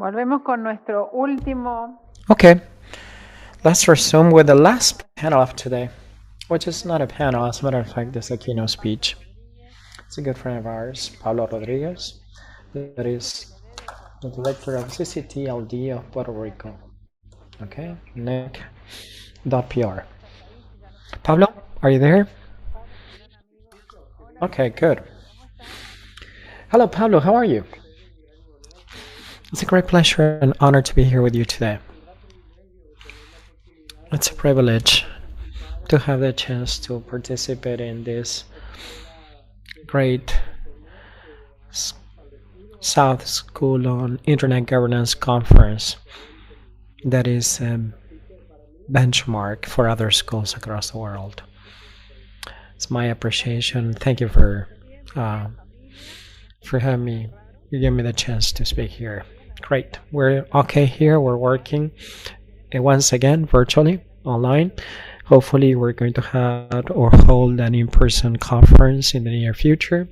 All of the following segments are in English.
Volvemos con nuestro último. Okay, let's resume with the last panel of today, which is not a panel, as a matter of fact, it's a keynote speech. It's a good friend of ours, Pablo Rodríguez, that is the director of CCTLD of Puerto Rico. Okay, NEC.PR. Pablo, are you there? Okay, good. Hello, Pablo, how are you? It's a great pleasure and honor to be here with you today. It's a privilege to have the chance to participate in this great South School on Internet Governance conference that is a benchmark for other schools across the world. It's my appreciation. Thank you for having me. You gave me the chance to speak here. Great. We're okay here. We're working once again virtually online. Hopefully we're going to have or hold an in-person conference in the near future.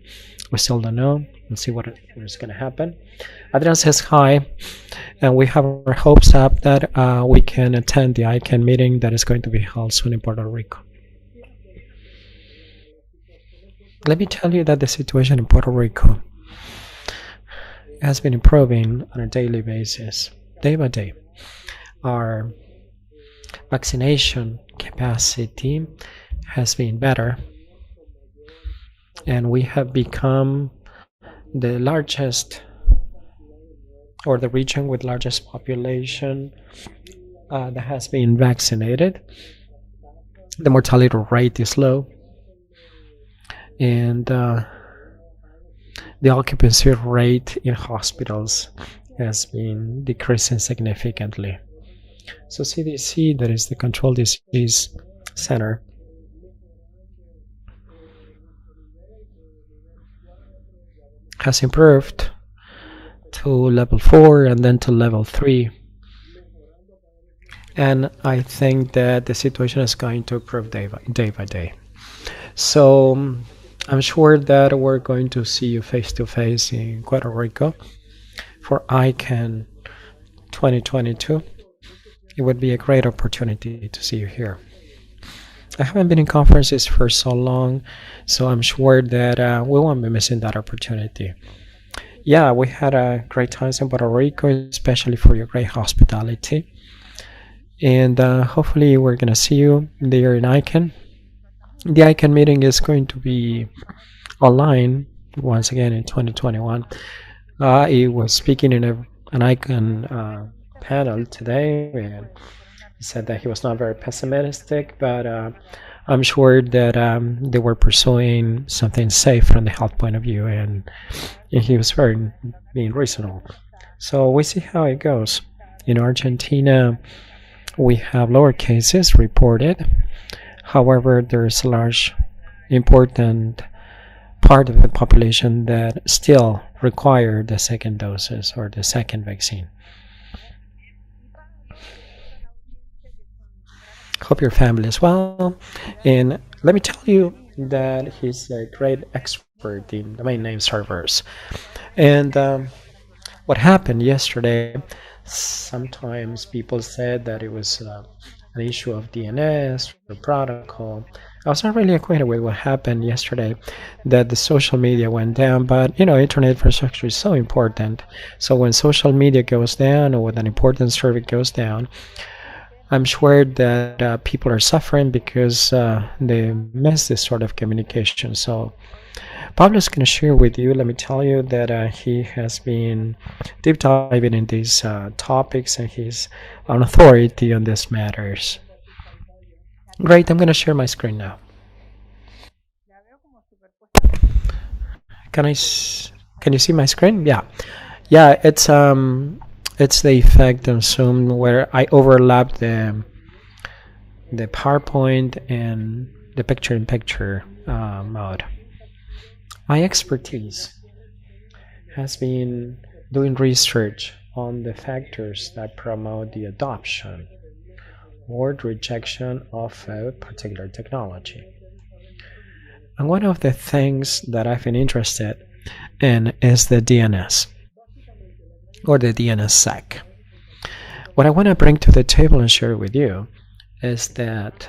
We still don't know. We'll see what is going to happen. Adrian says hi, and we have our hopes up that we can attend the ICANN meeting that is going to be held soon in Puerto Rico. Let me tell you that the situation in Puerto Rico has been improving on a daily basis, day by day. Our vaccination capacity has been better, and we have become the largest, or the region with largest population that has been vaccinated. The mortality rate is low, and the occupancy rate in hospitals has been decreasing significantly. So CDC, that is the Control Disease Center, has improved to level 4 and then to level 3. And I think that the situation is going to improve day by day. So I'm sure that we're going to see you face to face in Puerto Rico for ICANN 2022. It would be a great opportunity to see you here. I haven't been in conferences for so long, so I'm sure that we won't be missing that opportunity. Yeah, we had a great time in Puerto Rico, especially for your great hospitality. And hopefully we're going to see you there in ICANN. The ICANN meeting is going to be online once again in 2021. I was speaking in an ICANN panel today, and he said that he was not very pessimistic, but I'm sure that they were pursuing something safe from the health point of view, and he was being reasonable. So we see how it goes. In Argentina, we have lower cases reported. However, there's a large, important part of the population that still require the second doses or the second vaccine. Hope your family is well. And let me tell you that he's a great expert in domain name servers. And what happened yesterday, sometimes people said that it was an issue of DNS or protocol. I was not really acquainted with what happened yesterday, that the social media went down, but internet infrastructure is so important. So when social media goes down or when an important service goes down, I'm sure that people are suffering because they miss this sort of communication. So Pablo is going to share with you, let me tell you that he has been deep diving in these topics, and he's an authority on these matters. Great, I'm going to share my screen now. Can you see my screen? Yeah, it's the effect on Zoom where I overlap the PowerPoint and the picture-in-picture mode. My expertise has been doing research on the factors that promote the adoption or the rejection of a particular technology. And one of the things that I've been interested in is the DNS. or the DNSSEC. What I want to bring to the table and share with you is that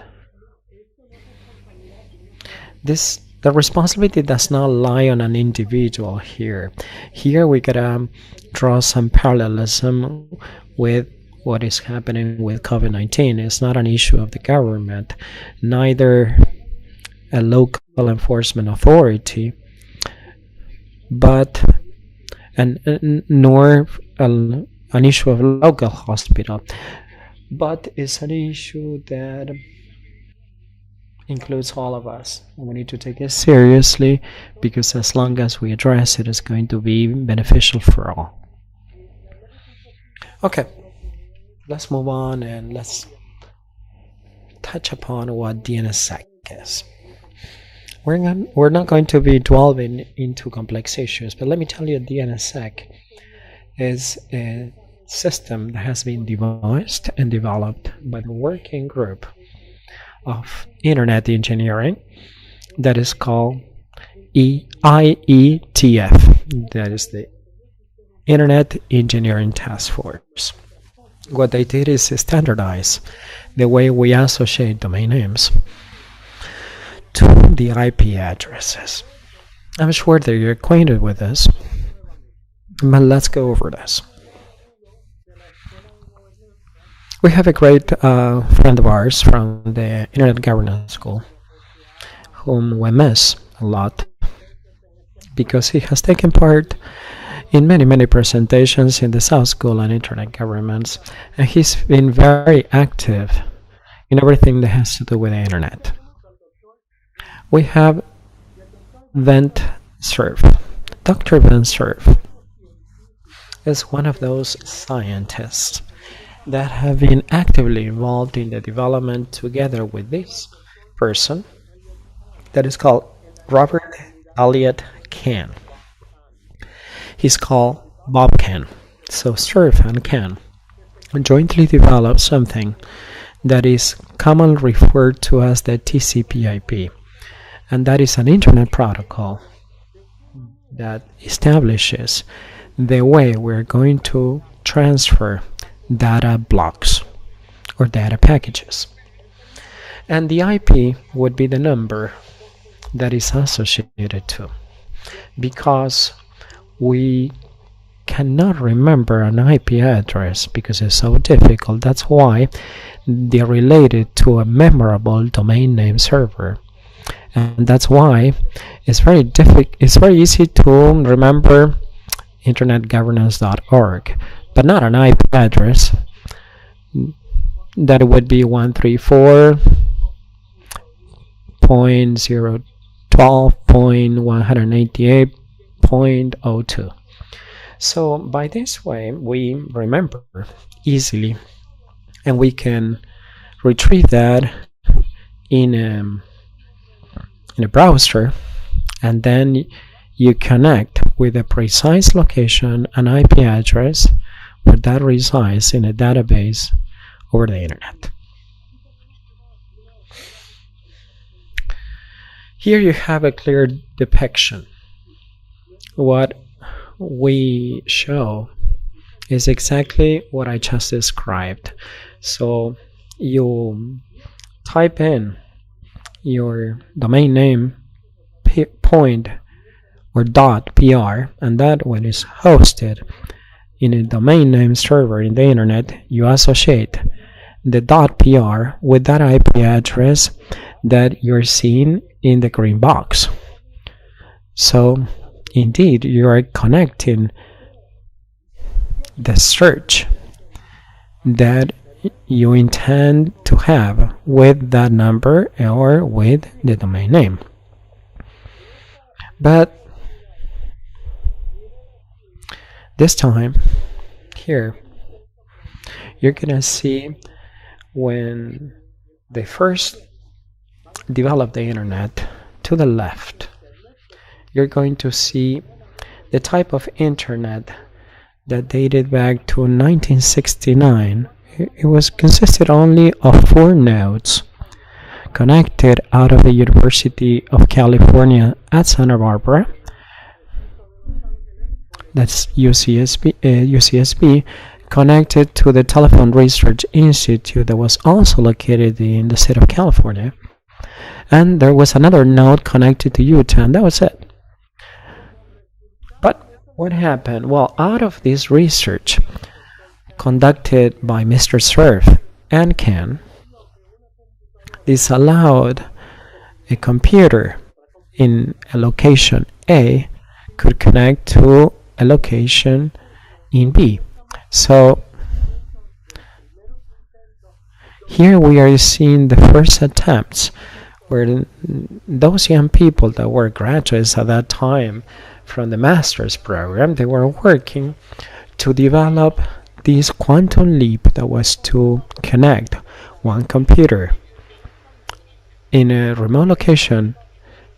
the responsibility does not lie on an individual here. Here we gotta draw some parallelism with what is happening with COVID-19. It's not an issue of the government, neither a local enforcement authority, but nor an issue of local hospital, but it's an issue that includes all of us. We need to take it seriously, because as long as we address it, it's going to be beneficial for all. Okay, let's move on and let's touch upon what DNSSEC is. We're not going to be delving into complex issues, but let me tell you, DNSSEC is a system that has been devised and developed by the working group of Internet Engineering that is called IETF, that is the Internet Engineering Task Force. What they did is standardize the way we associate domain names to the IP addresses. I'm sure that you're acquainted with this, but let's go over this. We have a great friend of ours from the Internet Governance School, whom we miss a lot, because he has taken part in many presentations in the South School on Internet Governments, and he's been very active in everything that has to do with the Internet. We have Vent Cerf. Dr. Vent Cerf is one of those scientists that have been actively involved in the development, together with this person that is called Robert Elliott Kahn. He's called Bob Kahn. So Cerf and Kahn jointly developed something that is commonly referred to as the TCP/IP, and that is an internet protocol that establishes the way we're going to transfer data blocks or data packages. And the IP would be the number that is associated to, because we cannot remember an IP address because it's so difficult. That's why they're related to a memorable domain name server, and that's why it's very easy to remember internetgovernance.org, but not an IP address that would be 134.012.188.02. So by this way, we remember easily, and we can retrieve that in a browser, and then you connect with a precise location and IP address where that resides in a database over the internet. Here you have a clear depiction. What we show is exactly what I just described. So you type in your domain name point or .pr, and that one is hosted in a domain name server in the internet. You associate the .pr with that IP address that you're seeing in the green box. So indeed, you are connecting the search that you intend to have with that number or with the domain name. But this time here, you're gonna see when they first developed the internet, to the left you're going to see the type of internet that dated back to 1969. It was consisted only of 4 nodes connected out of the University of California at Santa Barbara that's UCSB, connected to the Telephone Research Institute that was also located in the state of California. And there was another node connected to Utah, and that was it. But what happened? Well, out of this research conducted by Mr. Cerf and Ken, this allowed a computer in a location A could connect to a location in B. So here we are seeing the first attempts where those young people that were graduates at that time from the master's program, they were working to develop this quantum leap that was to connect one computer in a remote location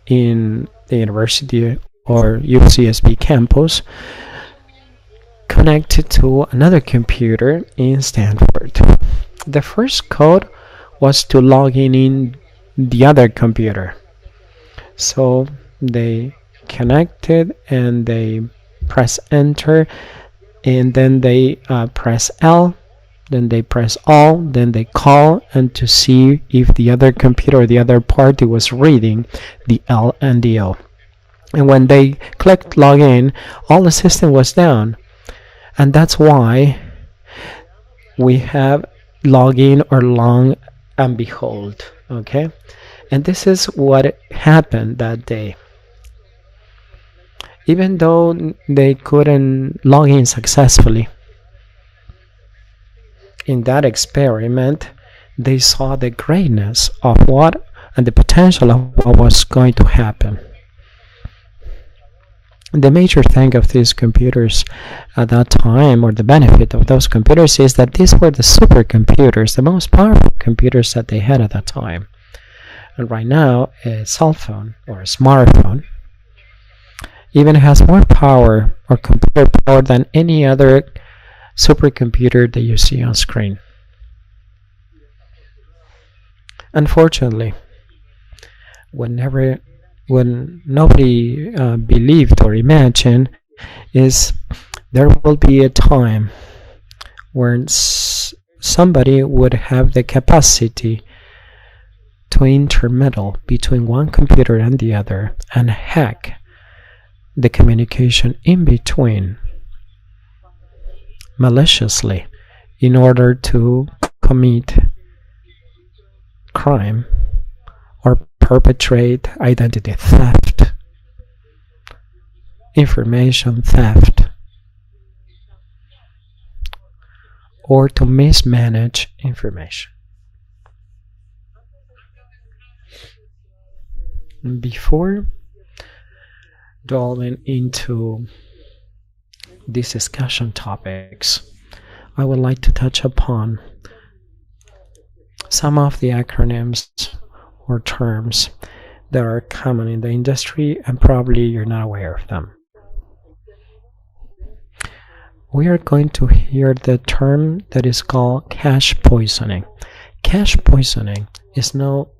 in the university or UCSB campus connected to another computer in Stanford. The first code was to log in the other computer. So they connected and they press enter, and then they press L, then they press all, then they call, and to see if the other computer or the other party was reading the L and the O. And when they clicked login, all the system was down. And that's why we have login or long and behold. Okay? And this is what happened that day. Even though they couldn't log in successfully, in that experiment, they saw the greatness of what and the potential of what was going to happen. The major thing of these computers at that time, or the benefit of those computers, is that these were the supercomputers, the most powerful computers that they had at that time. And right now, a cell phone or a smartphone even has more power or computer power than any other supercomputer that you see on screen. Unfortunately, when nobody believed or imagined is there will be a time where somebody would have the capacity to intermeddle between one computer and the other and hack the communication in between maliciously in order to commit crime or perpetrate identity theft, information theft, or to mismanage information. Before delving into these discussion topics, I would like to touch upon some of the acronyms or terms that are common in the industry, and probably you're not aware of them. We are going to hear the term that is called cache poisoning. Cache poisoning is no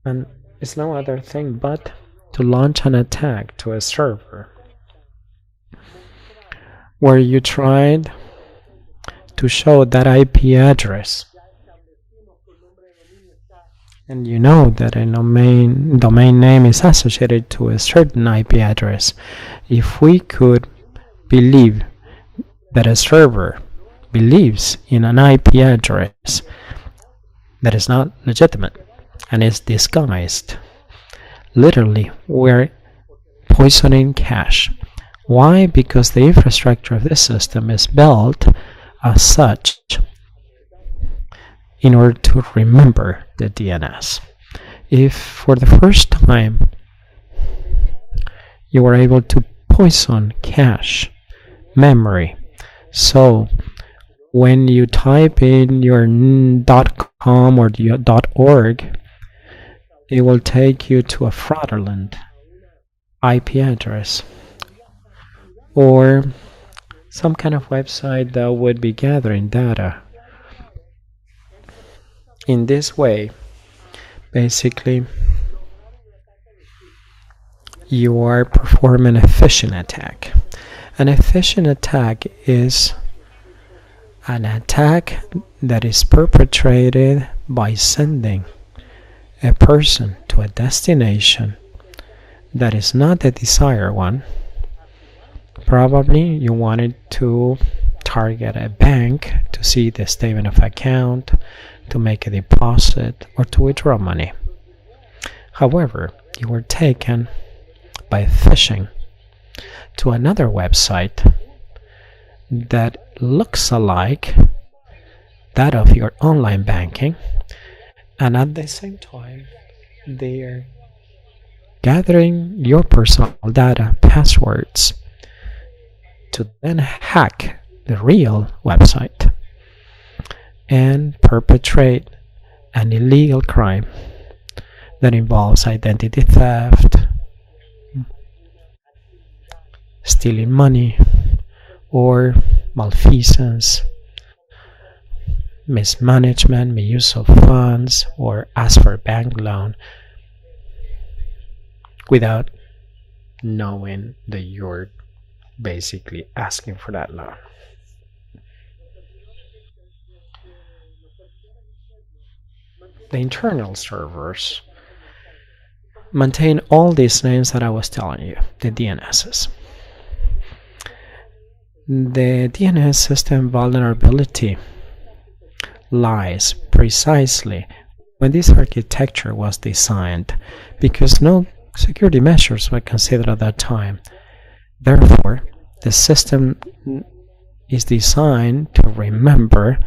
other thing but to launch an attack to a server where you tried to show that IP address, and you know that a domain name is associated to a certain IP address. If we could believe that a server believes in an IP address that is not legitimate and is disguised, literally we're poisoning cache. Why? Because the infrastructure of this system is built as such in order to remember the DNS. If for the first time you were able to poison cache memory, so when you type in your .com or your .org, it will take you to a fraudulent IP address or some kind of website that would be gathering data. In this way, basically, you are performing a phishing attack. An phishing attack is an attack that is perpetrated by sending a person to a destination that is not the desired one. Probably you wanted to target a bank to see the statement of account, to make a deposit, or to withdraw money. However, you were taken by phishing to another website that looks alike that of your online banking, and at the same time they are gathering your personal data, passwords, to then hack the real website and perpetrate an illegal crime that involves identity theft, stealing money, or malfeasance, mismanagement, misuse of funds, or ask for a bank loan without knowing that you're basically asking for that loan. The internal servers maintain all these names that I was telling you, the DNSs. The DNS system vulnerability lies precisely when this architecture was designed, because no security measures were considered at that time. Therefore, the system is designed to remember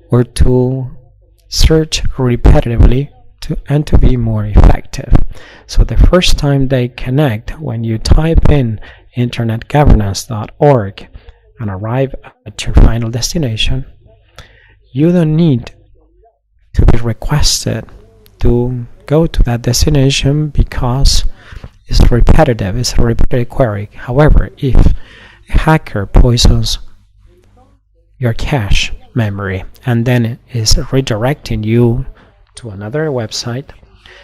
or to search repetitively and to be more effective. So the first time they connect, when you type in internetgovernance.org and arrive at your final destination, you don't need to be requested to go to that destination because it's repetitive, it's a repetitive query. However, if a hacker poisons your cache memory and then is redirecting you to another website,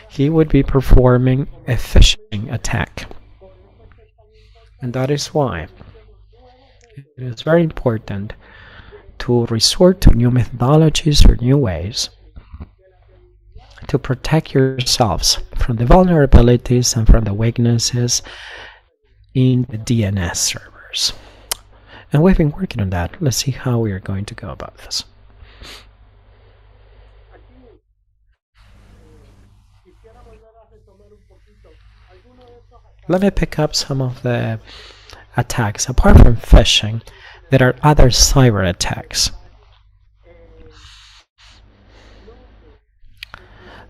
he would be performing a phishing attack. And that is why it is very important to resort to new methodologies or new ways to protect yourselves from the vulnerabilities and from the weaknesses in the DNS servers. And we've been working on that. Let's see how we are going to go about this. Let me pick up some of the attacks. Apart from phishing, there are other cyber attacks.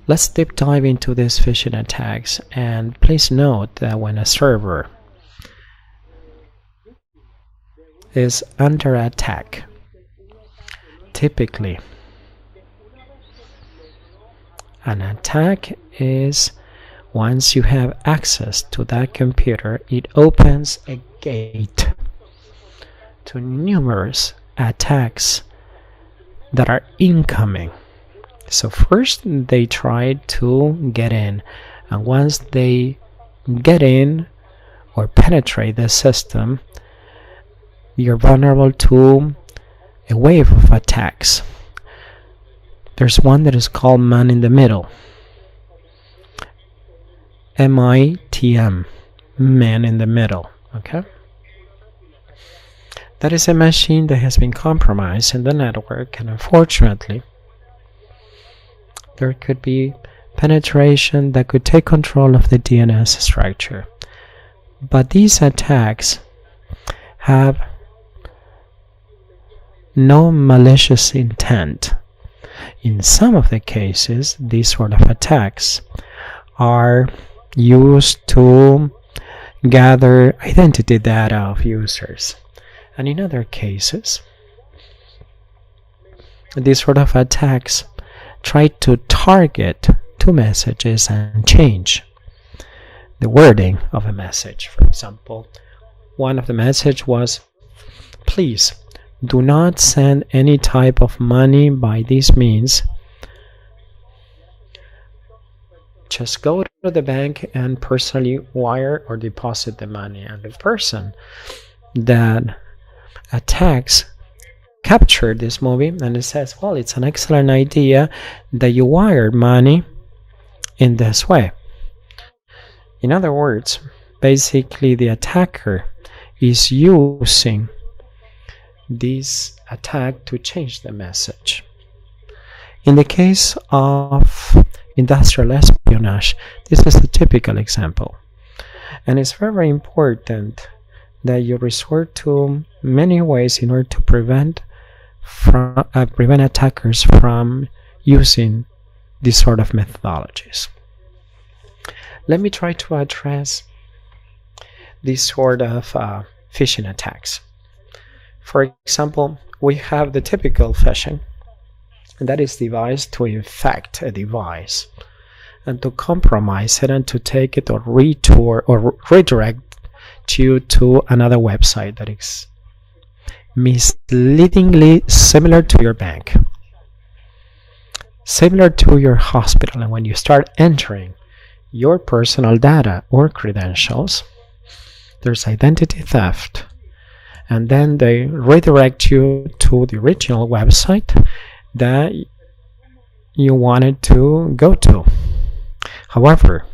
Let's deep dive into these phishing attacks, and please note that when a server is under attack, typically an attack is once you have access to that computer, it opens a gate to numerous attacks that are incoming. So first they try to get in, and once they get in or penetrate the system, you're vulnerable to a wave of attacks. There's one that is called man in the middle. MITM, man in the middle. Okay? That is a machine that has been compromised in the network, and unfortunately there could be penetration that could take control of the DNS structure. But these attacks have no malicious intent. In some of the cases, these sort of attacks are used to gather identity data of users. And in other cases, these sort of attacks try to target two messages and change the wording of a message. For example, one of the message was, please do not send any type of money by these means. just go to the bank and personally wire or deposit the money, and the person that attacks captured this movie and it says, well, it's an excellent idea that you wired money in this way. In other words, basically the attacker is using this attack to change the message. In the case of industrial espionage, this is the typical example. And it's very important that you resort to many ways in order to prevent attackers from using these sort of methodologies. Let me try to address these sort of phishing attacks. For example, we have the typical phishing, and that is devised to infect a device and to compromise it and to take it or retour or redirect you to another website that is misleadingly similar to your bank, similar to your hospital. And when you start entering your personal data or credentials, there's identity theft, and then they redirect you to the original website that you wanted to go to. However,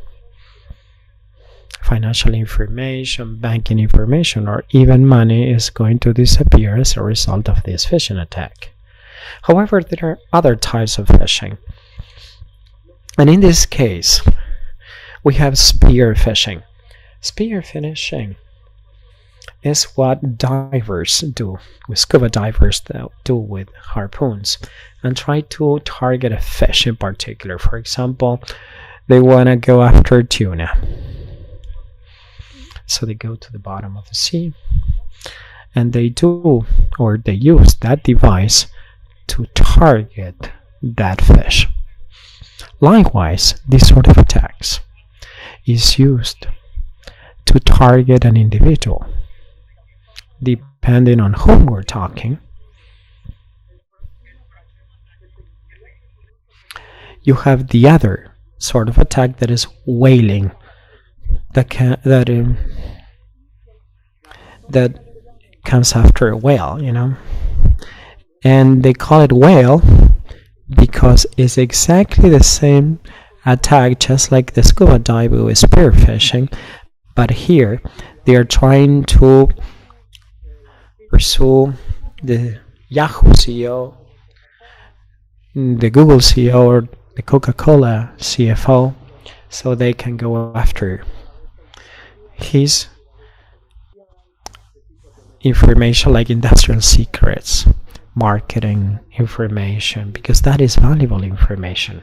financial information, banking information, or even money is going to disappear as a result of this phishing attack. However, there are other types of phishing. And in this case, we have spear phishing. Spear phishing is what divers do, with scuba divers do with harpoons, and try to target a fish in particular. For example, they want to go after tuna. So they go to the bottom of the sea and they use that device to target that fish. Likewise, this sort of attacks is used to target an individual. Depending on whom we're talking, you have the other sort of attack that is whaling, that comes after a whale, and they call it whale because it's exactly the same attack, just like the scuba diver with spear phishing, but here they are trying to pursue the Yahoo CEO, the Google CEO, or the Coca-Cola CFO, so they can go after his information, like industrial secrets, marketing information, because that is valuable information.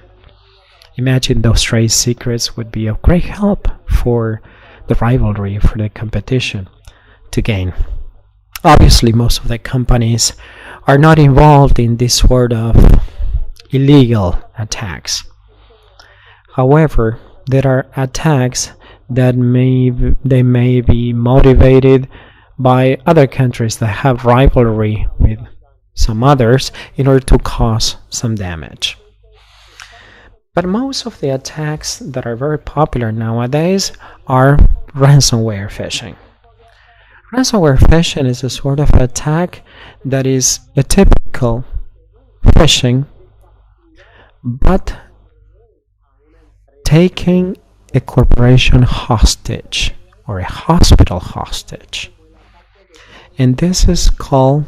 Imagine those trade secrets would be of great help for the rivalry, for the competition to gain. Obviously, most of the companies are not involved in this sort of illegal attacks. However, there are attacks that may be motivated by other countries that have rivalry with some others in order to cause some damage. But most of the attacks that are very popular nowadays are ransomware phishing. Ransomware phishing is a sort of attack that is a typical phishing, but taking a corporation hostage or a hospital hostage. And this is called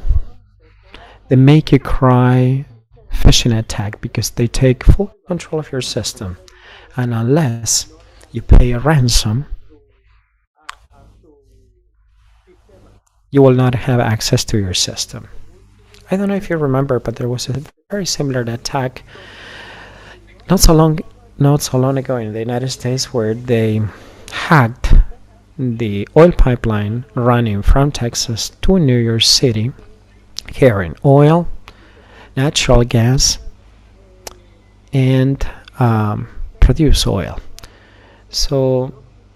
the make you cry phishing attack, because they take full control of your system, and unless you pay a ransom, you will not have access to your system. I don't know if you remember, but there was a very similar attack not so long ago in the United States, where they hacked the oil pipeline running from Texas to New York City, carrying oil, natural gas, and produce oil. So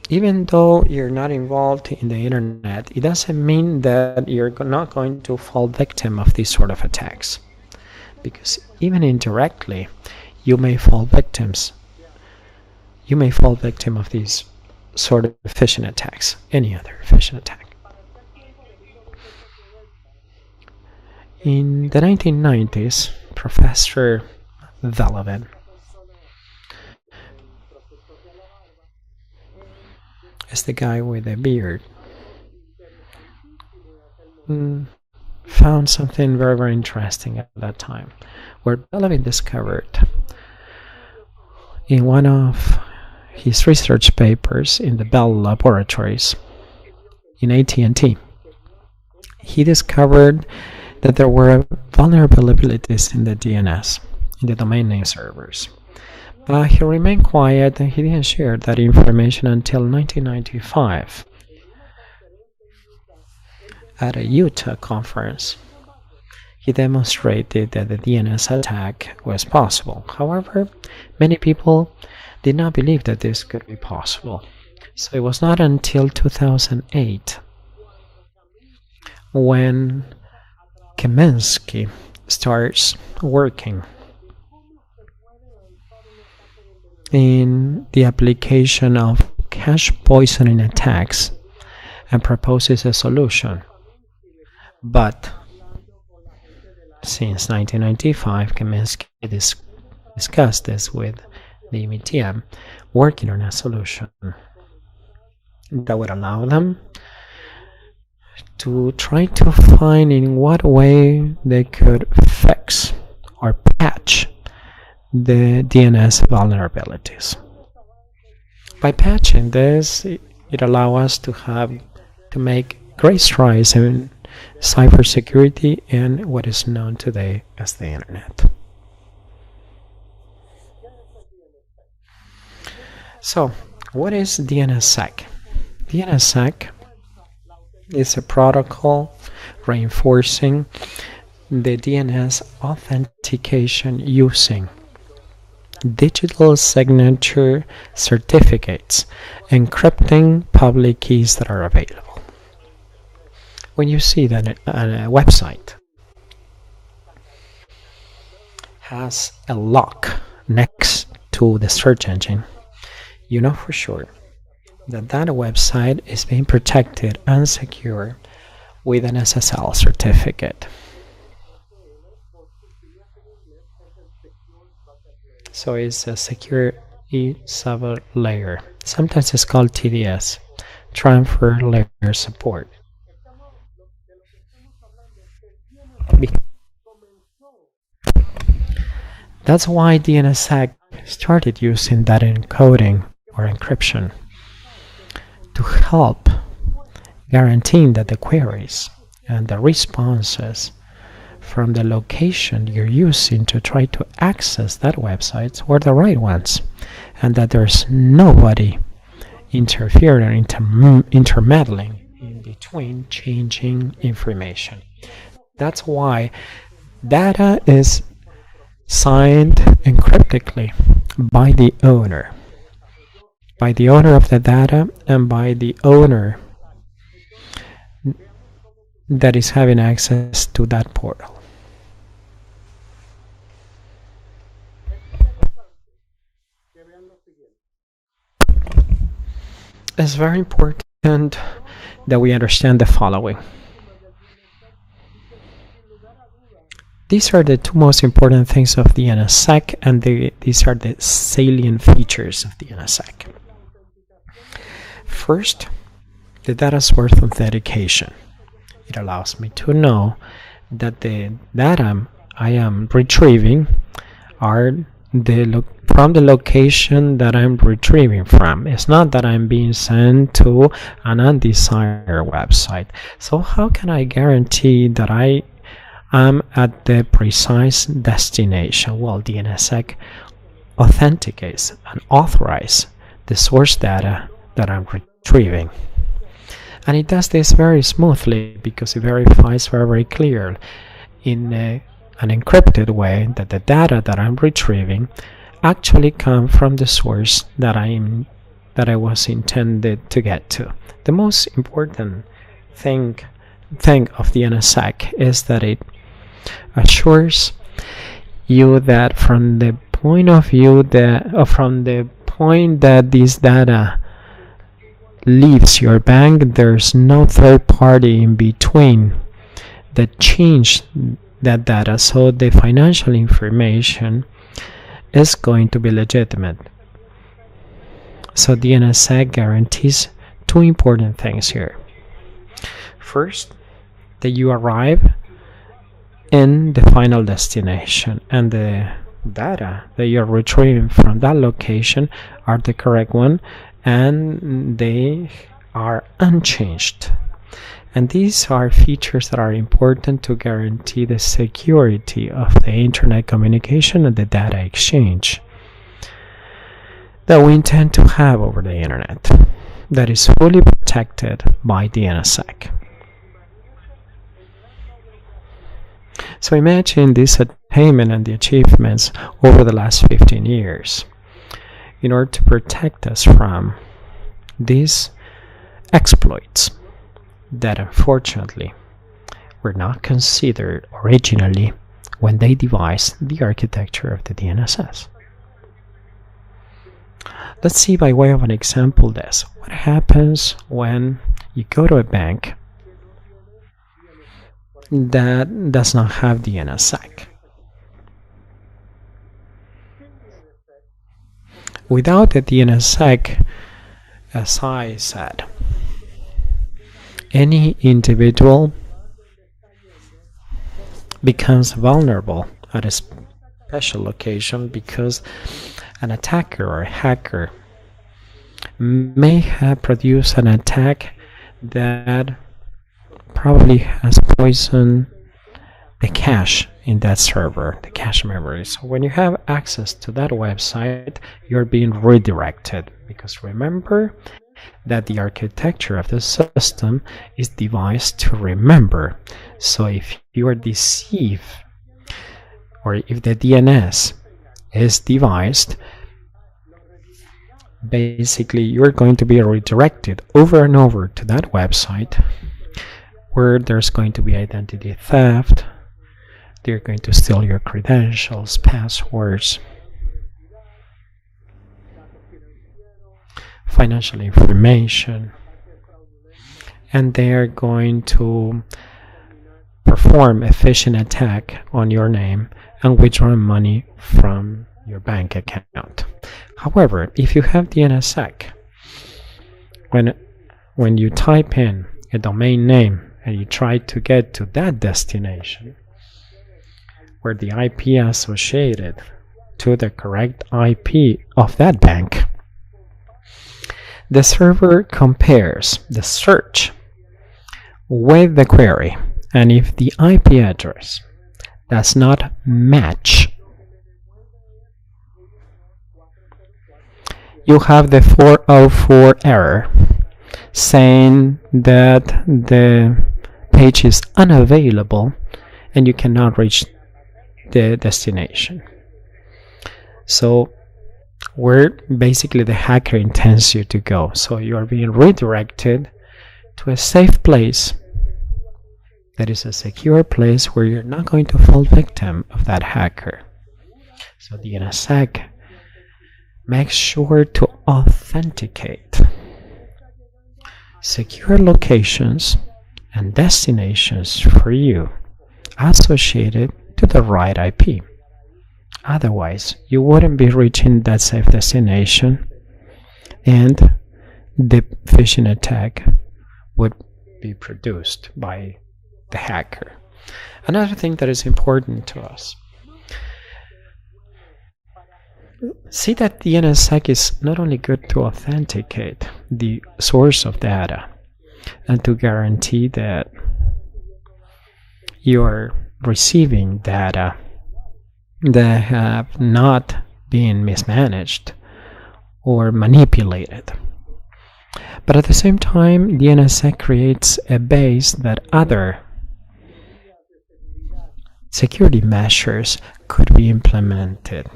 even though you're not involved in the internet, it doesn't mean that you're not going to fall victim of these sort of attacks, because even indirectly you may fall victims you may fall victim of these sort of phishing attacks, any other phishing attack. In the 1990s, Professor Velovin is the guy with the beard, found something very, very interesting at that time, where Velovin discovered in one of his research papers in the Bell Laboratories in AT&T, he discovered that there were vulnerabilities in the DNS, in the domain name servers. But he remained quiet and he didn't share that information until 1995 at a Utah conference. He demonstrated that the DNS attack was possible. However, many people did not believe that this could be possible. So it was not until 2008 when Kaminsky starts working in the application of cache poisoning attacks and proposes a solution. But since 1995, Kaminsky discussed this with the MTM, working on a solution that would allow them to try to find in what way they could fix or patch the DNS vulnerabilities. By patching this, it allows us to make great strides in cybersecurity and what is known today as the Internet. So, what is DNSSEC? DNSSEC is a protocol reinforcing the DNS authentication using digital signature certificates, encrypting public keys that are available. When you see that a website has a lock next to the search engine, you know for sure that that website is being protected and secure with an SSL certificate. So it's a secure sub-layer. Sometimes it's called TDS, transfer layer support. That's why DNSSEC started using that encoding or encryption to help guaranteeing that the queries and the responses from the location you're using to try to access that website were the right ones, and that there's nobody interfering or intermeddling in between changing information. That's why data is signed encryptically by the owner of the data and by the owner that is having access to that portal. It's very important that we understand the following. These are the two most important things of DNSSEC, and these are the salient features of DNSSEC. First, the data source authentication. It allows me to know that the data I am retrieving are from the location that I'm retrieving from. It's not that I'm being sent to an undesired website. So how can I guarantee that I am at the precise destination? Well, DNSSEC authenticates and authorizes the source data that I'm retrieving. And it does this very smoothly because it verifies very, very clear in an encrypted way that the data that I'm retrieving actually come from the source that I was intended to get to. The most important thing of DNSSEC is that it assures you that from the point point that this data leaves your bank, there's no third party in between that change that data, so the financial information is going to be legitimate. So DNSSEC guarantees two important things here. First, that you arrive in the final destination and the data that you're retrieving from that location are the correct one and they are unchanged. And these are features that are important to guarantee the security of the internet communication and the data exchange that we intend to have over the internet, that is fully protected by DNSSEC. So imagine this attainment and the achievements over the last 15 years in order to protect us from these exploits that unfortunately were not considered originally when they devised the architecture of the DNSS. Let's see by way of an example this. What happens when you go to a bank that does not have DNSSEC? Without the DNSSEC, as I said, any individual becomes vulnerable at a special location because an attacker or a hacker may have produced an attack that probably has poisoned the cache in that server, the cache memory. So when you have access to that website, you're being redirected, because remember that the architecture of the system is devised to remember. So if you are deceived, or if the DNS is devised, basically you're going to be redirected over and over to that website where there's going to be identity theft. They're going to steal your credentials, passwords, financial information, and they are going to perform a phishing attack on your name and withdraw money from your bank account. However, if you have DNSSEC, when you type in a domain name and you try to get to that destination where the IP associated to the correct IP of that bank, the server compares the search with the query, and if the IP address does not match, you have the 404 error saying that the page is unavailable and you cannot reach the destination. So where basically the hacker intends you to go. So you are being redirected to a safe place that is a secure place where you're not going to fall victim of that hacker. So the DNSSEC makes sure to authenticate secure locations and destinations for you associated to the right IP. Otherwise, you wouldn't be reaching that safe destination and the phishing attack would be produced by the hacker. Another thing that is important to us, see that the DNSSEC is not only good to authenticate the source of data and to guarantee that you are receiving data that have not been mismanaged or manipulated, but at the same time DNSSEC creates a base that other security measures could be implemented.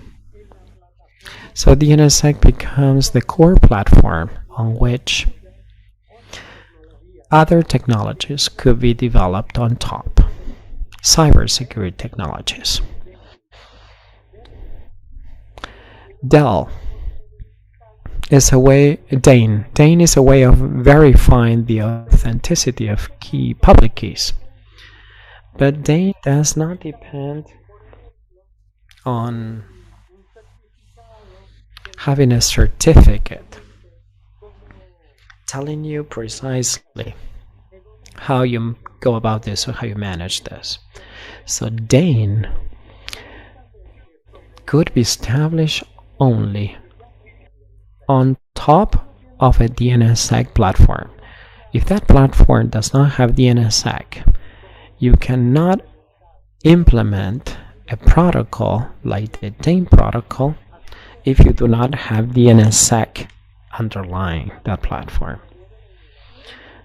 So DNSSEC becomes the core platform on which other technologies could be developed on top. Cybersecurity technologies. Dell is a way, DANE is a way of verifying the authenticity of public keys. But DANE does not depend on having a certificate telling you precisely how you go about this or how you manage this. So DANE could be established only on top of a DNSSEC platform. If that platform does not have DNSSEC, you cannot implement a protocol like the DANE protocol if you do not have DNSSEC underlying that platform.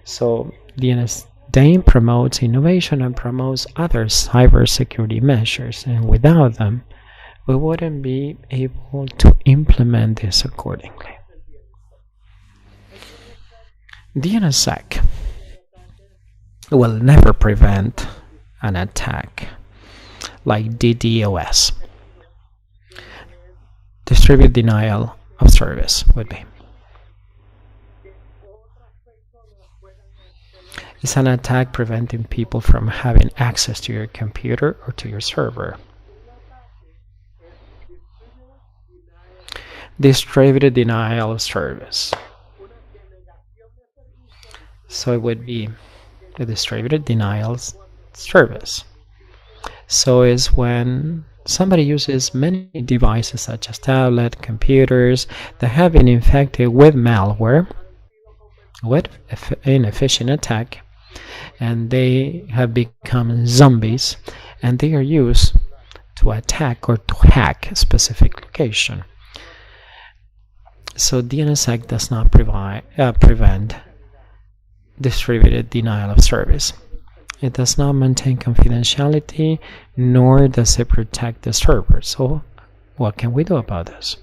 So DANE promotes innovation and promotes other cybersecurity measures, and without them, we wouldn't be able to implement this accordingly. DNSSEC will never prevent an attack like DDoS. Distributed denial of service would be. It's an attack preventing people from having access to your computer or to your server. Distributed denial of service. So it would be a distributed denial service. So it's when somebody uses many devices such as tablet, computers that have been infected with malware, with an efficient attack, and they have become zombies, and they are used to attack or to hack a specific location. So DNSSEC does not prevent distributed denial of service. It does not maintain confidentiality, nor does it protect the server. So what can we do about this?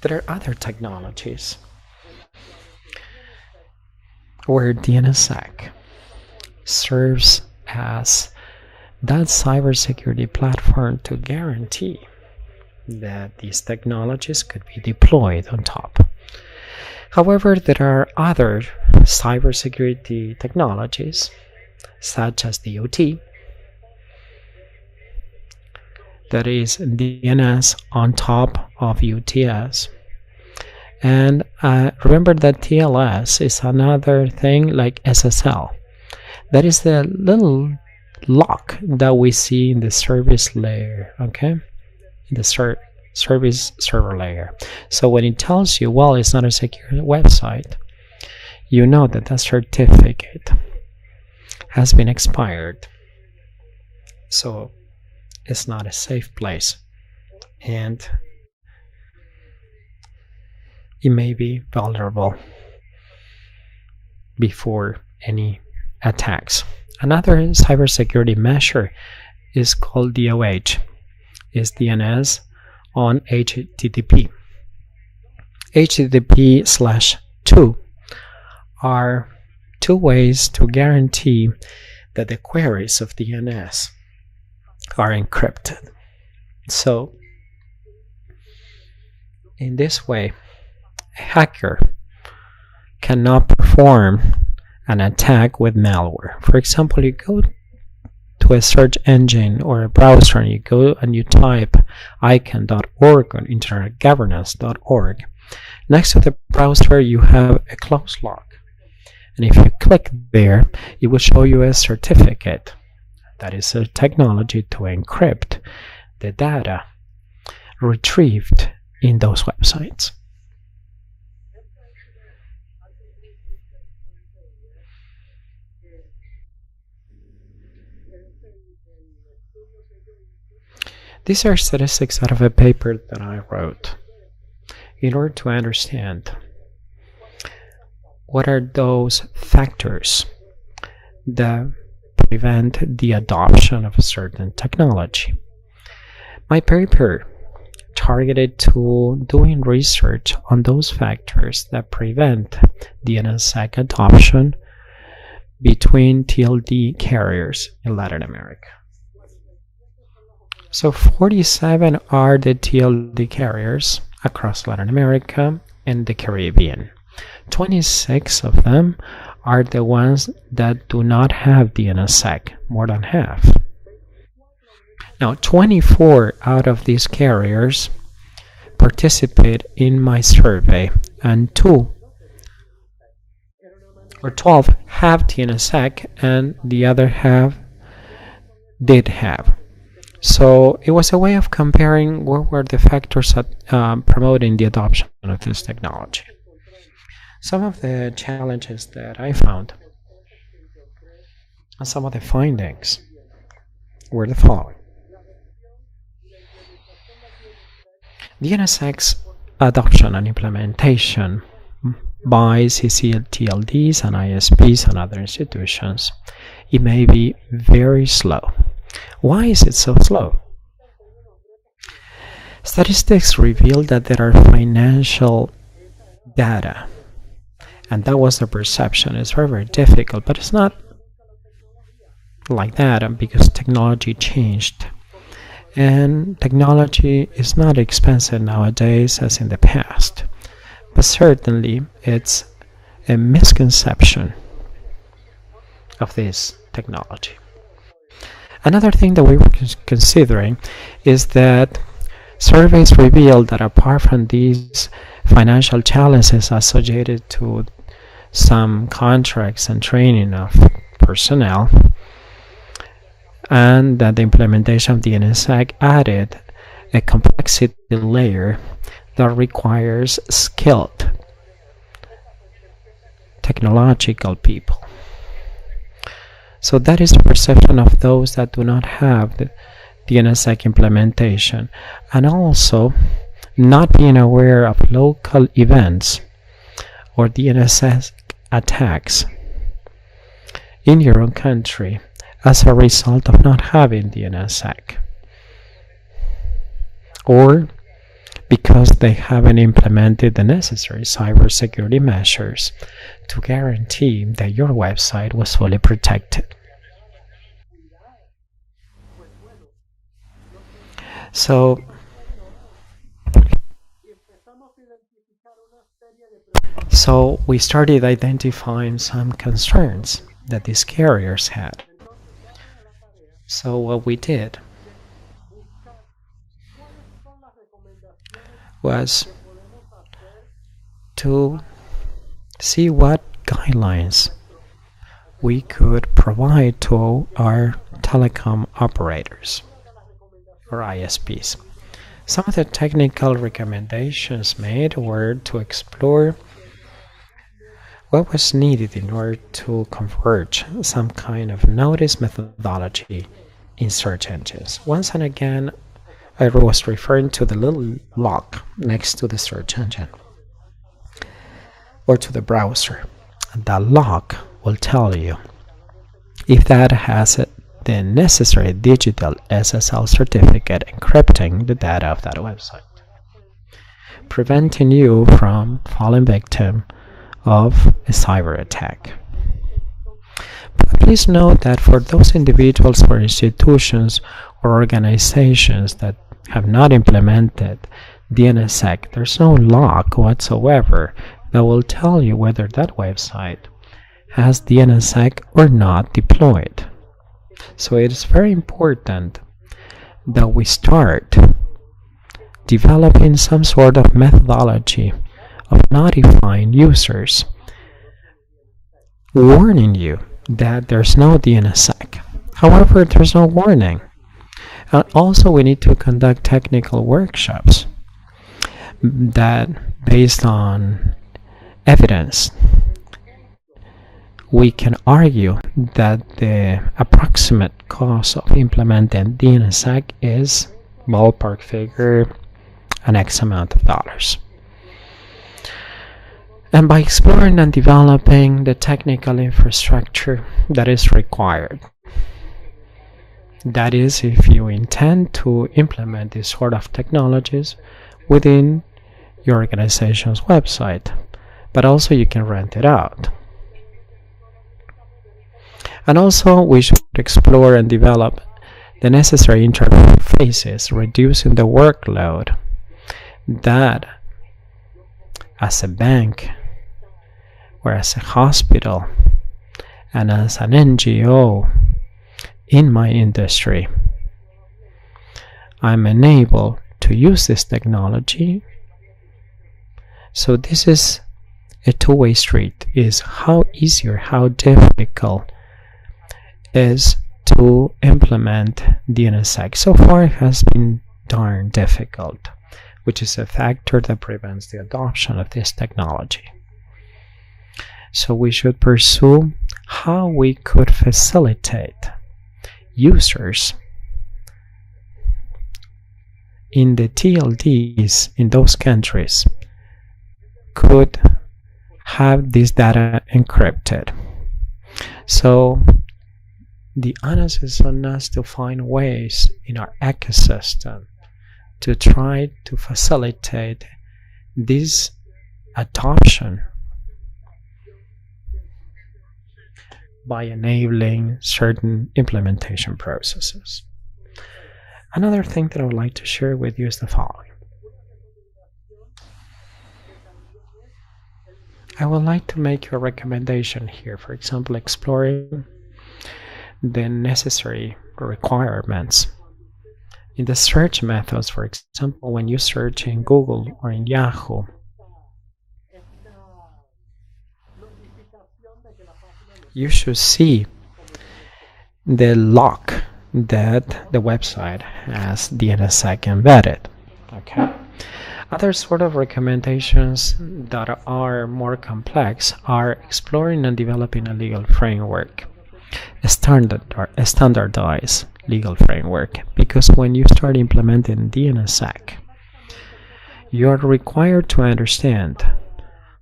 There are other technologies where DNSSEC serves as that cybersecurity platform to guarantee that these technologies could be deployed on top. However, there are other cybersecurity technologies, such as DOT, that is DNS on top of UTS. And remember that TLS is another thing like SSL. That is the little lock that we see in the service layer, okay? In the service server layer. So when it tells you, well, it's not a secure website, you know that that certificate has been expired. So it's not a safe place. And it may be vulnerable before any attacks. Another cybersecurity measure is called DOH. It's DNS on HTTP. HTTP/2 are two ways to guarantee that the queries of DNS are encrypted. So in this way, a hacker cannot perform an attack with malware. For example, you go to a search engine or a browser and you go and you type icon.org on internetgovernance.org. Next to the browser you have a close lock, and if you click there, it will show you a certificate. That is a technology to encrypt the data retrieved in those websites. These are statistics out of a paper that I wrote in order to understand what are those factors that prevent the adoption of a certain technology. My paper targeted to doing research on those factors that prevent DNSSEC adoption between TLD carriers in Latin America. So 47 are the TLD carriers across Latin America and the Caribbean. 26 of them are the ones that do not have DNSSEC, more than half. Now, 24 out of these carriers participate in my survey, and 2 or 12 have DNSSEC, and the other half did have. So it was a way of comparing what were the factors promoting the adoption of this technology. Some of the challenges that I found and some of the findings were the following. DNSSEC's adoption and implementation by CCTLDs and ISPs and other institutions, it may be very slow. Why is it so slow? Statistics reveal that there are financial data, and that was the perception. It's very, very difficult, but it's not like that because technology changed. And technology is not expensive nowadays as in the past, but certainly it's a misconception of this technology. Another thing that we were considering is that surveys revealed that apart from these financial challenges associated to some contracts and training of personnel, and that the implementation of the DNSSEC added a complexity layer that requires skilled technological people. So that is the perception of those that do not have the DNSSEC implementation, and also not being aware of local events or DNSSEC attacks in your own country as a result of not having DNSSEC, or because they haven't implemented the necessary cybersecurity measures to guarantee that your website was fully protected. So we started identifying some concerns that these carriers had. So what we did was to see what guidelines we could provide to our telecom operators or ISPs. Some of the technical recommendations made were to explore what was needed in order to converge some kind of notice methodology in search engines. Once and again, I was referring to the little lock next to the search engine or to the browser. That lock will tell you if that has the necessary digital SSL certificate encrypting the data of that website, preventing you from falling victim of a cyber attack. But please note that for those individuals or institutions or organizations that have not implemented DNSSEC, there's no lock whatsoever that will tell you whether that website has DNSSEC or not deployed. So it is very important that we start developing some sort of methodology of notifying users, warning you that there's no DNSSEC. However, there's no warning. And also, we need to conduct technical workshops that, based on evidence, we can argue that the approximate cost of implementing DNSSEC is ballpark figure an X amount of dollars. And by exploring and developing the technical infrastructure that is required, that is, if you intend to implement this sort of technologies within your organization's website, but also you can rent it out. And also, we should explore and develop the necessary interfaces, reducing the workload that as a bank or as a hospital and as an NGO in my industry, I'm enabled to use this technology. So this is a two-way street, is how easy or how difficult is to implement DNSSEC. So far it has been darn difficult, which is a factor that prevents the adoption of this technology. So we should pursue how we could facilitate users in the TLDs in those countries could have this data encrypted. So the onus is on us to find ways in our ecosystem to try to facilitate this adoption by enabling certain implementation processes. Another thing that I would like to share with you is the following. I would like to make you a recommendation here, for example, exploring the necessary requirements in the search methods. For example, when you search in Google or in Yahoo, you should see the lock that the website has DNSSEC embedded. Okay. Other sort of recommendations that are more complex are exploring and developing a legal framework, a standardized legal framework, because when you start implementing DNSSEC, you are required to understand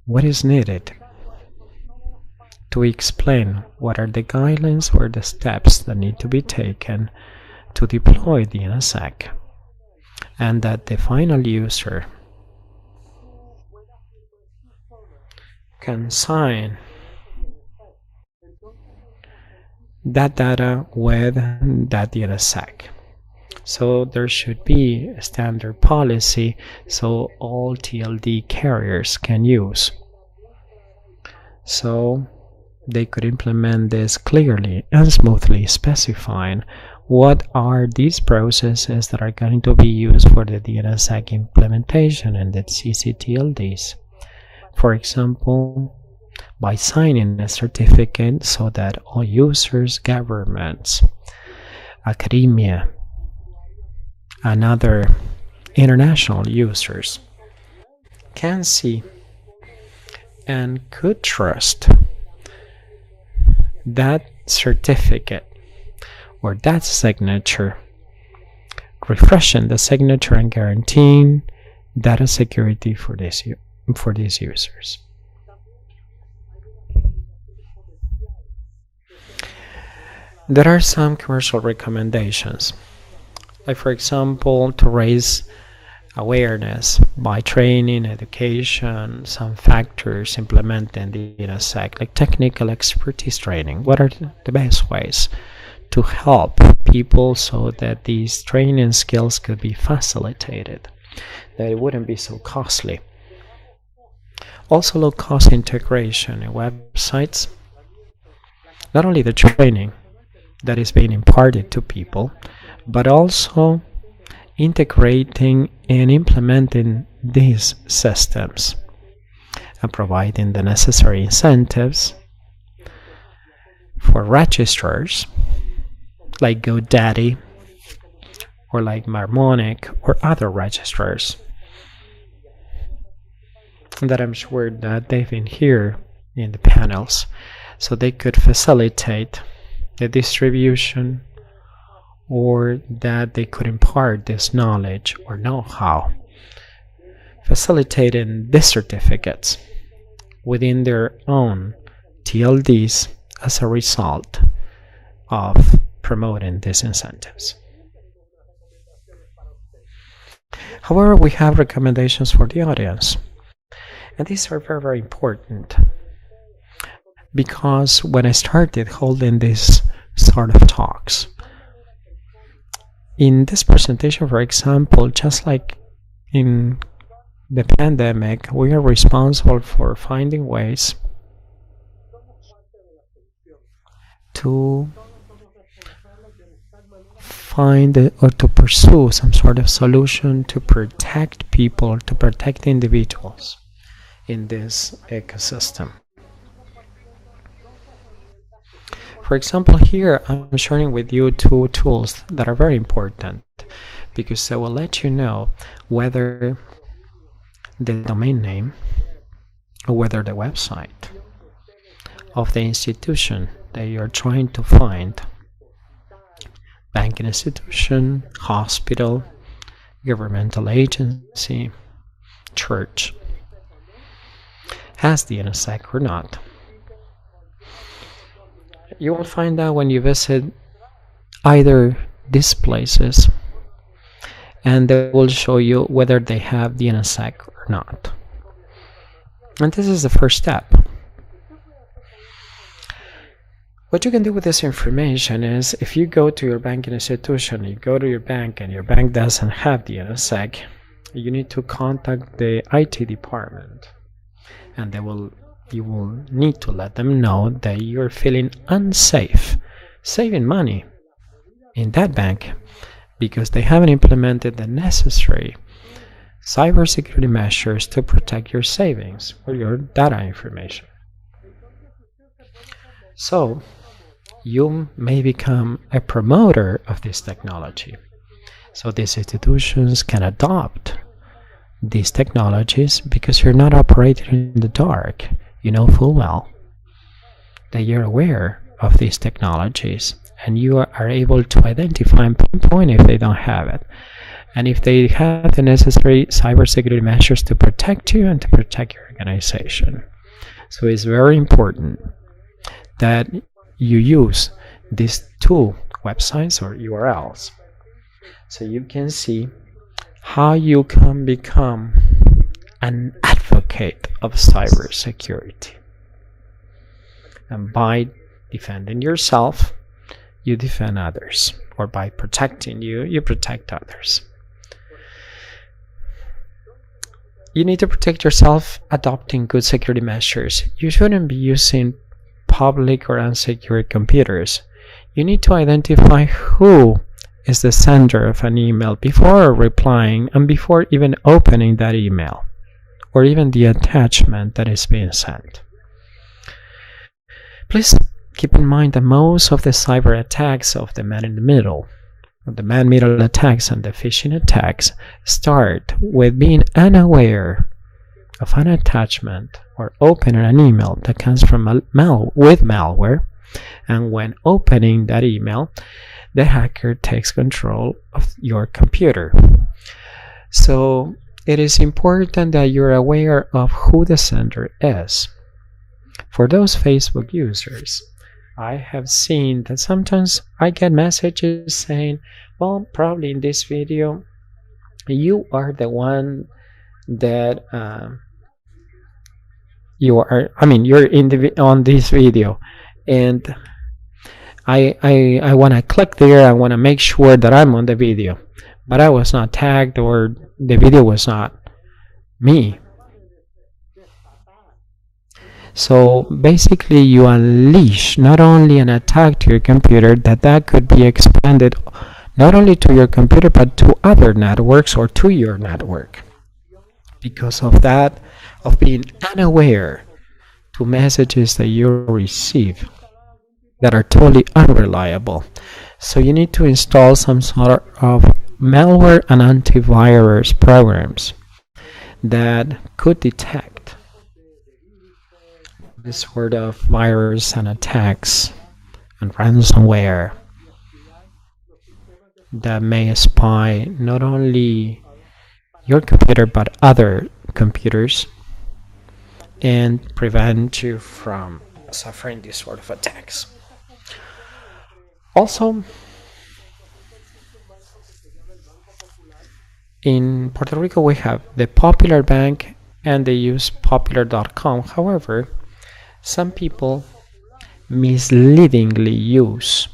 what is needed to explain what are the guidelines or the steps that need to be taken to deploy DNSSEC, and that the final user can sign that data with that DNSSEC. So there should be a standard policy so all TLD carriers can use. So they could implement this clearly and smoothly, specifying what are these processes that are going to be used for the DNSSEC implementation and the CCTLDs. For example, by signing a certificate so that all users, governments, academia, and other international users can see and could trust that certificate or that signature, refreshing the signature and guaranteeing data security for these users. There are some commercial recommendations, like for example, to raise awareness by training, education, some factors implementing the DNSSEC, like technical expertise training. What are the best ways to help people so that these training skills could be facilitated, that it wouldn't be so costly? Also, low-cost integration in websites. Not only the training that is being imparted to people, but also integrating and implementing these systems and providing the necessary incentives for registrars like GoDaddy or like Marmonic or other registrars that I'm sure that they've been here in the panels, so they could facilitate the distribution or that they could impart this knowledge or know-how, facilitating these certificates within their own TLDs as a result of promoting these incentives. However, we have recommendations for the audience, and these are very, very important, because when I started holding these sort of talks, in this presentation, for example, just like in the pandemic, we are responsible for finding ways to find or to pursue some sort of solution to protect people, to protect individuals in this ecosystem. For example, here I'm sharing with you two tools that are very important because they will let you know whether the domain name or whether the website of the institution that you're trying to find, banking institution, hospital, governmental agency, church, has DNSSEC or not. You will find out when you visit either these places, and they will show you whether they have DNSSEC or not. And this is the first step. What you can do with this information is, if you go to your banking institution, you go to your bank and your bank doesn't have DNSSEC, you need to contact the IT department, and you will need to let them know that you're feeling unsafe saving money in that bank because they haven't implemented the necessary cybersecurity measures to protect your savings or your data information. So you may become a promoter of this technology. So these institutions can adopt these technologies because you're not operating in the dark. You know full well that you're aware of these technologies and you are able to identify and pinpoint if they don't have it. And if they have the necessary cybersecurity measures to protect you and to protect your organization. So it's very important that you use these two websites or URLs so you can see how you can become an advocate of cybersecurity. And by defending yourself, you defend others. Or by protecting you, you protect others. You need to protect yourself adopting good security measures. You shouldn't be using public or unsecured computers. You need to identify who is the sender of an email before replying and before even opening that email or even the attachment that is being sent. Please keep in mind that most of the cyber attacks of the man in the middle, the man-middle attacks and the phishing attacks start with being unaware of an attachment or opening an email that comes from with malware, and when opening that email, the hacker takes control of your computer. So it is important that you're aware of who the sender is. For those Facebook users, I have seen that sometimes I get messages saying, well, probably in this video, you are the one that you're on this video, and I want to click there. I want to make sure that I'm on the video, but I was not tagged or the video was not me. So basically you unleash not only an attack to your computer that could be expanded not only to your computer but to other networks or to your network because of that, of being unaware to messages that you receive that are totally unreliable. So you need to install some sort of malware and antivirus programs that could detect this sort of virus and attacks and ransomware that may spy not only your computer but other computers and prevent you from suffering these sort of attacks. Also, in Puerto Rico we have the Popular Bank and they use popular.com. However, some people misleadingly use,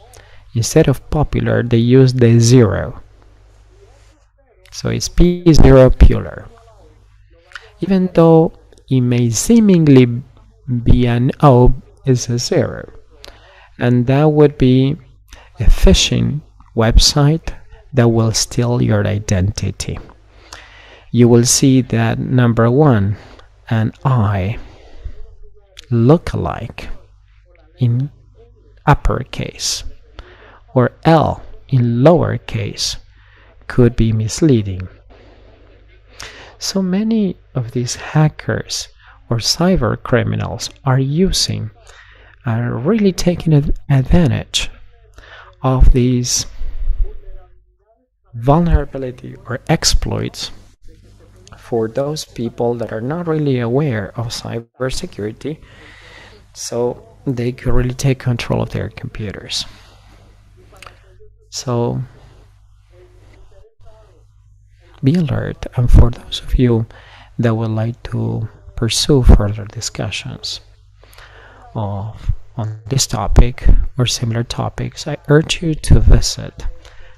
instead of popular, they use the zero. So it's P0 Pular. even though it may seemingly be an O, is a 0. And that would be a phishing website that will steal your identity. You will see that number 1 and I look alike in uppercase, or L in lowercase could be misleading. So many of these hackers or cyber criminals are really taking advantage of these vulnerability or exploits for those people that are not really aware of cybersecurity, so they could really take control of their computers. So be alert, and for those of you that would like to pursue further discussions on this topic or similar topics, I urge you to visit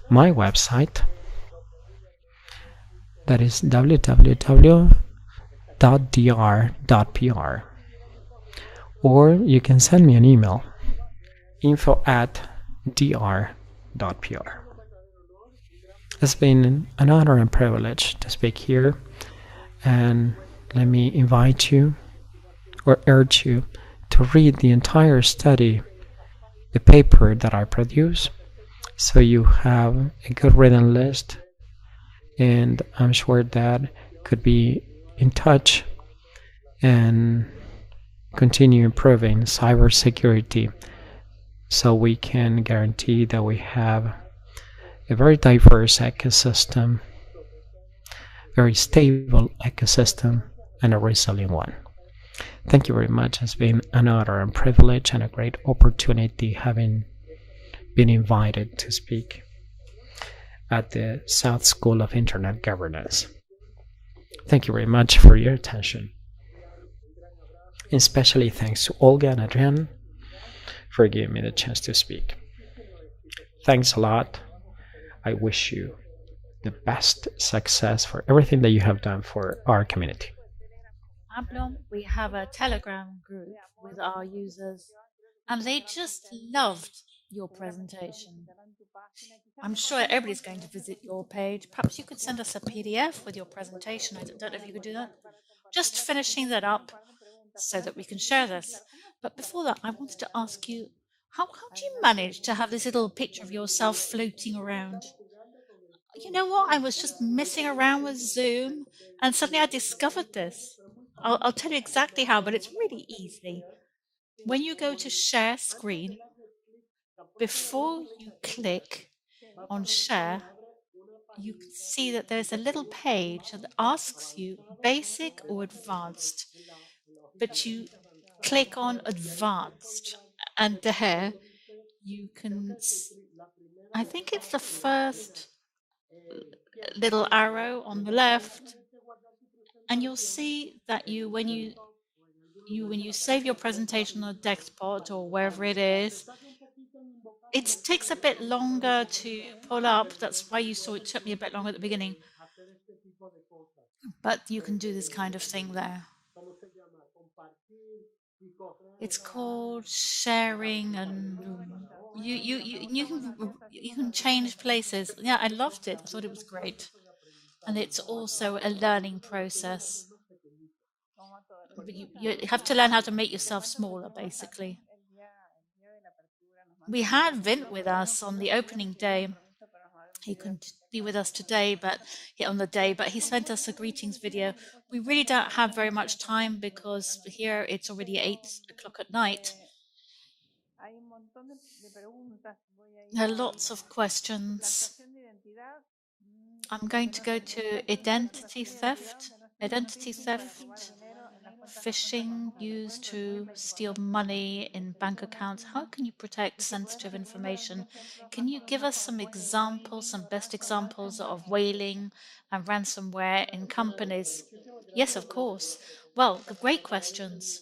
my website, that is www.dr.pr, or you can send me an email, info@dr.pr. It's been an honor and privilege to speak here, and let me invite you or urge you to read the entire study, the paper that I produce, so you have a good reading list, and I'm sure that could be in touch and continue improving cybersecurity, so we can guarantee that we have a very diverse ecosystem, very stable ecosystem, and a resilient one. Thank you very much. It's been an honor and privilege and a great opportunity having been invited to speak at the South School of Internet Governance. Thank you very much for your attention. Especially thanks to Olga and Adrian for giving me the chance to speak. Thanks a lot. I wish you the best success for everything that you have done for our community. Pablo, we have a Telegram group with our users, and they just loved your presentation. I'm sure everybody's going to visit your page. Perhaps you could send us a PDF with your presentation. I don't know if you could do that. Just finishing that up so that we can share this. But before that, I wanted to ask you, how do you manage to have this little picture of yourself floating around? You know what? I was just messing around with Zoom, and suddenly I discovered this. I'll tell you exactly how, but it's really easy. When you go to share screen, before you click on share, you can see that there's a little page that asks you basic or advanced, but you click on advanced, and there you can, I think it's the first little arrow on the left, and you'll see that when you save your presentation on a desktop or wherever it is, it takes a bit longer to pull up. That's why you saw it took me a bit longer at the beginning. But you can do this kind of thing there. It's called sharing, and you can change places. Yeah, I loved it. I thought it was great, and it's also a learning process. But you have to learn how to make yourself smaller, basically. We had Vint with us on the opening day. He couldn't be with us today, but he sent us a greetings video. We really don't have very much time because here it's already 8 o'clock at night. There are lots of questions. I'm going to go to identity theft. Identity theft, phishing used to steal money in bank accounts. How can you protect sensitive information? Can you give us some examples, some best examples of whaling and ransomware in companies? Yes, of course. Well, great questions.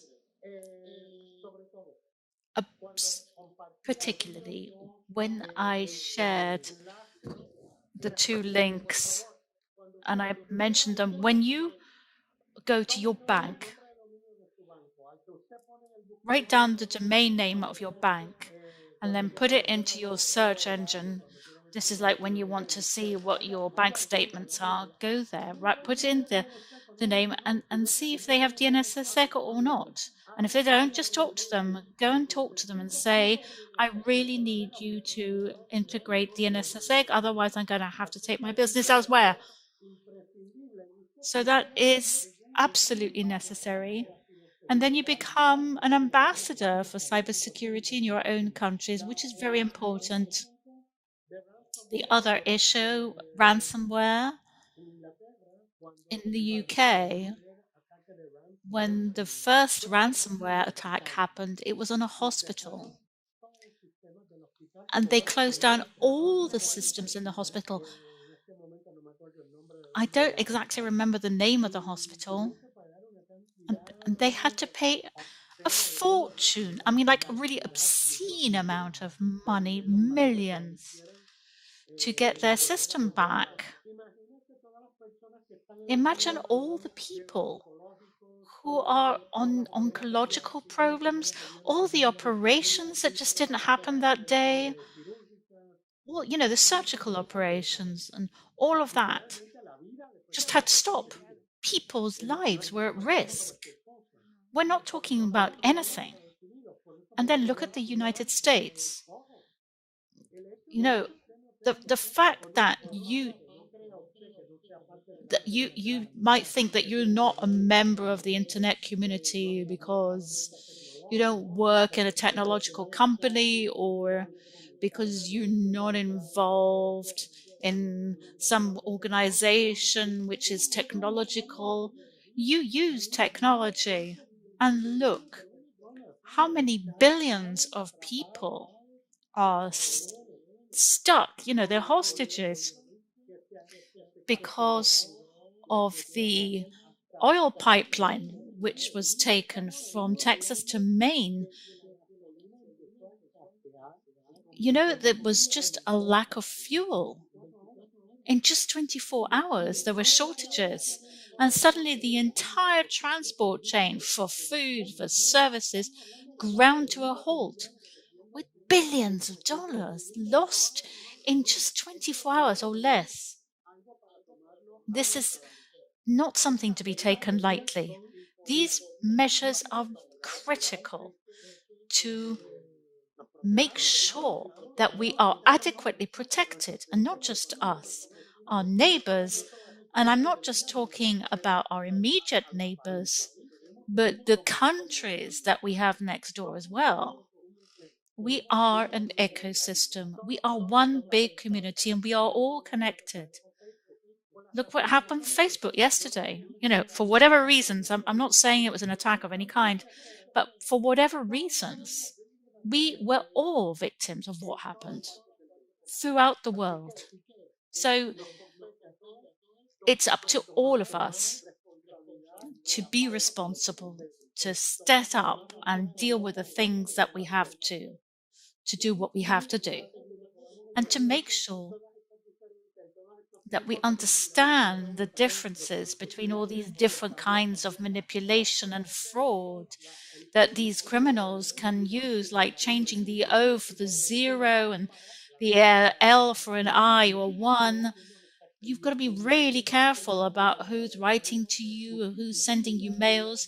Particularly when I shared the two links and I mentioned them, when you go to your bank, write down the domain name of your bank, and then put it into your search engine. This is like when you want to see what your bank statements are, go there, right? Put in the name and see if they have DNSSEC or not. And if they don't, just talk to them. Go and talk to them and say, I really need you to integrate DNSSEC, otherwise I'm going to have to take my business elsewhere. So that is absolutely necessary. And then you become an ambassador for cybersecurity in your own countries, which is very important. The other issue, ransomware. In the UK, when the first ransomware attack happened, it was on a hospital. And they closed down all the systems in the hospital. I don't exactly remember the name of the hospital. And they had to pay a fortune. I mean, like a really obscene amount of money, millions, to get their system back. Imagine all the people who are on oncological problems, all the operations that just didn't happen that day, well, you know, the surgical operations and all of that just had to stop. People's lives were at risk. We're not talking about anything. And then look at the United States. You know, the fact that you might think that you're not a member of the internet community because you don't work in a technological company or because you're not involved in some organization which is technological. You use technology, and look how many billions of people are stuck, you know, they're hostages because of the oil pipeline which was taken from Texas to Maine. You know, there was just a lack of fuel. In just 24 hours, there were shortages. And suddenly the entire transport chain for food, for services, ground to a halt with billions of dollars lost in just 24 hours or less. This is not something to be taken lightly. These measures are critical to make sure that we are adequately protected, and not just us, our neighbors. And I'm not just talking about our immediate neighbors, but the countries that we have next door as well. We are an ecosystem. We are one big community, and we are all connected. Look what happened with Facebook yesterday. You know, for whatever reasons, I'm not saying it was an attack of any kind, but for whatever reasons, we were all victims of what happened throughout the world. So it's up to all of us to be responsible, to step up and deal with the things that we have to do what we have to do, and to make sure that we understand the differences between all these different kinds of manipulation and fraud that these criminals can use, like changing the O for the 0 and the L for an I or 1. You've got to be really careful about who's writing to you or who's sending you mails.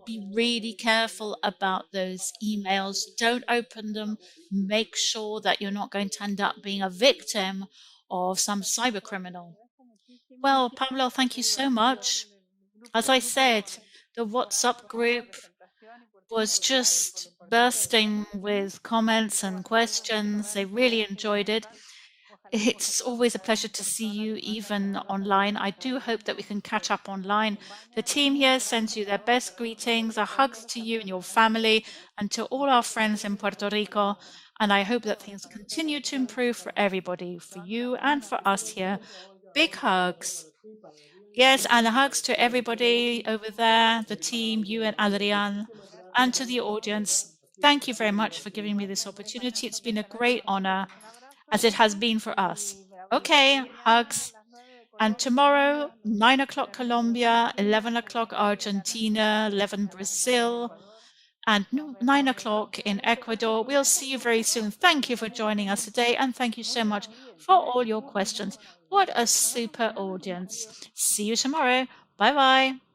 Be really careful about those emails. Don't open them. Make sure that you're not going to end up being a victim of some cyber criminal. Well, Pablo, thank you so much. As I said, the WhatsApp group was just bursting with comments and questions. They really enjoyed it. It's always a pleasure to see you, even online. I do hope that we can catch up online. The team here sends you their best greetings, our hugs to you and your family, and to all our friends in Puerto Rico. And I hope that things continue to improve for everybody, for you and for us here. Big hugs. Yes, and hugs to everybody over there, the team, you and Adrian, and to the audience. Thank you very much for giving me this opportunity. It's been a great honor, as it has been for us. Okay, hugs. And tomorrow, 9 o'clock Colombia, 11 o'clock Argentina, 11 Brazil, and 9 o'clock in Ecuador. We'll see you very soon. Thank you for joining us today, and thank you so much for all your questions. What a super audience. See you tomorrow. Bye-bye.